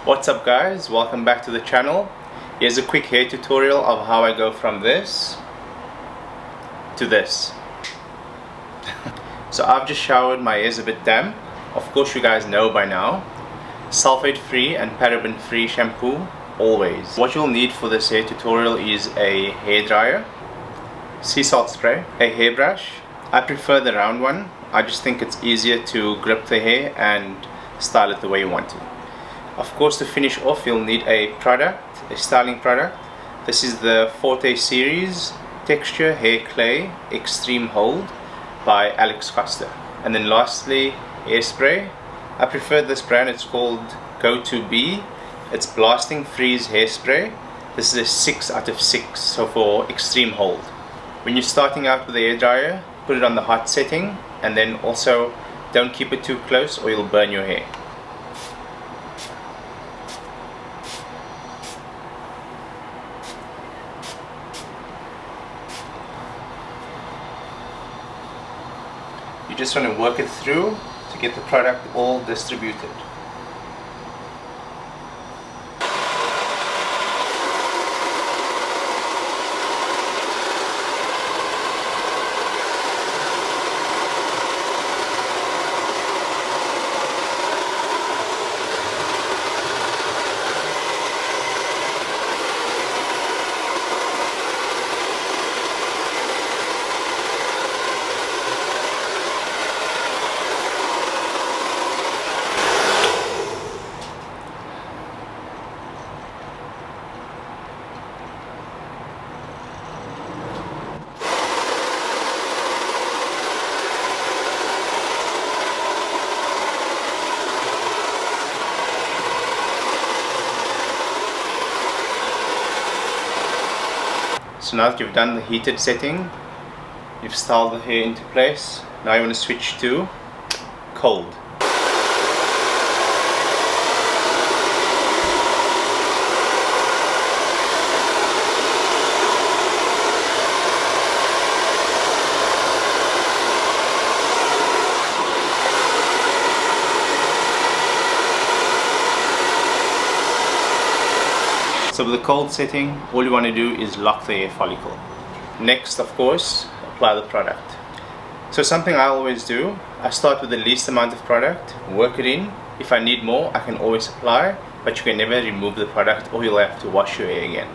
What's up guys, welcome back to the channel. Here's a quick hair tutorial of how I go from this to this. So I've just showered, my hair's a bit damp. Of course you guys know by now. Sulfate free and paraben free shampoo always. What you'll need for this hair tutorial is a hairdryer, sea salt spray, a hairbrush. I prefer the round one. I just think it's easier to grip the hair and style it the way you want to. Of course, to finish off you'll need a product, a styling product. This is the Forte series Texture Hair Clay Extreme Hold by Alex Costa. And then lastly, hairspray. I prefer this brand, it's called Go2B. It's blasting frizz hairspray. This is a 6 out of 6, so for extreme hold. When you're starting out with the hairdryer, put it on the hot setting, and then also don't keep it too close or you'll burn your hair. You just want to work it through to get the product all distributed. So now that you've done the heated setting, you've styled the hair into place, now you want to switch to cold. So with the cold setting, all you want to do is lock the hair follicle. Next, of course, apply the product. So something I always do, I start with the least amount of product, work it in. If I need more, I can always apply, but you can never remove the product or you'll have to wash your hair again.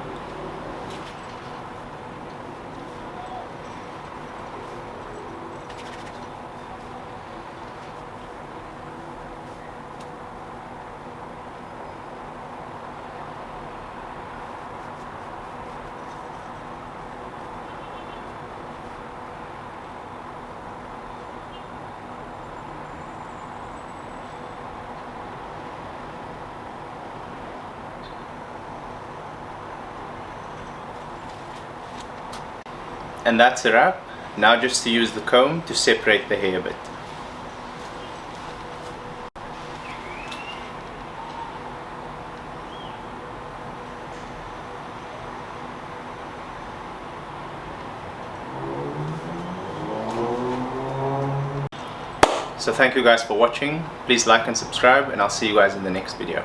And that's a wrap. Now just to use the comb to separate the hair a bit. So thank you guys for watching. Please like and subscribe, and I'll see you guys in the next video.